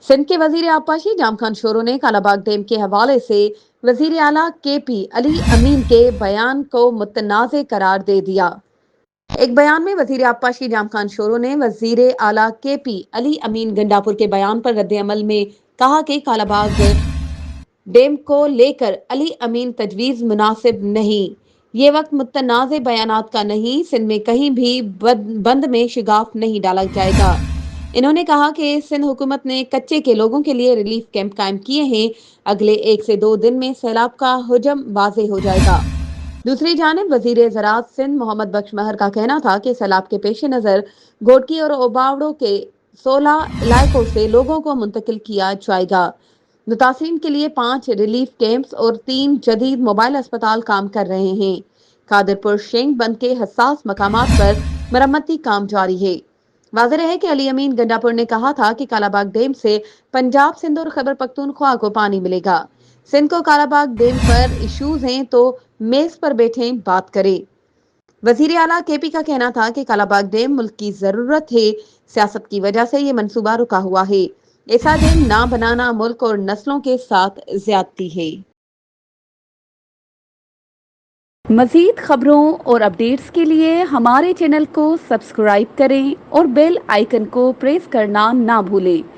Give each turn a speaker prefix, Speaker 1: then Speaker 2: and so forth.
Speaker 1: सिंध के वजीर आबपाशी जाम खान शोरो ने कालाबाग डैम के हवाले से वजीर आला KP अली अमीन के बयान को मुतनाज़ करार दे दिया। एक बयान में वजीर आबपाशी जाम खान शोरो ने वजीर आला KP अली अमीन गंडापुर के बयान पर रद्द अमल में कहा कि कालाबाग डैम को लेकर अली अमीन तजवीज़ मुनासिब नहीं। ये वक्त मुतनाज़ बयानात का नहीं, सिंध में कहीं भी बंद में शिगाफ नहीं डाला जाएगा। इन्होंने कहा कि सिंध हुकूमत ने कच्चे के लोगों के लिए रिलीफ कैंप कायम किए हैं। अगले 1 से 2 दिन में सैलाब का हुजम वाज़ेह हो जाएगा। दूसरी जानिब वजीर ज़राअत सिंध मोहम्मद बख्श महर का कहना था कि सैलाब के पेश नज़र घोटकी और ओबावड़ो के 16 इलाकों से लोगों को मुंतकिल किया जाएगा। मुतासिरीन के लिए 5 रिलीफ कैंप्स और 3 जदीद मोबाइल अस्पताल काम कर रहे हैं। कादरपुर शेंग बंद के हसास मकामात पर मरम्मती काम जारी है। वाज़ेह है कि अली अमीन गंडापुर ने कहा था कि कालाबाग डैम से पंजाब, सिंध और खैबर पख्तूनख्वा को पानी मिलेगा। सिंध को कालाबाग डैम पर इश्यूज हैं तो मेज पर बैठे बात करें। वजीर आला KP का कहना था कि कालाबाग डैम मुल्क की जरूरत है, सियासत की वजह से ये मंसूबा रुका हुआ है। ऐसा डैम ना बनाना मुल्क और नस्लों के साथ ज्यादती है। मजीद खबरों और अपडेट्स के लिए हमारे चैनल को सब्सक्राइब करें और बेल आइकन को प्रेस करना ना भूलें।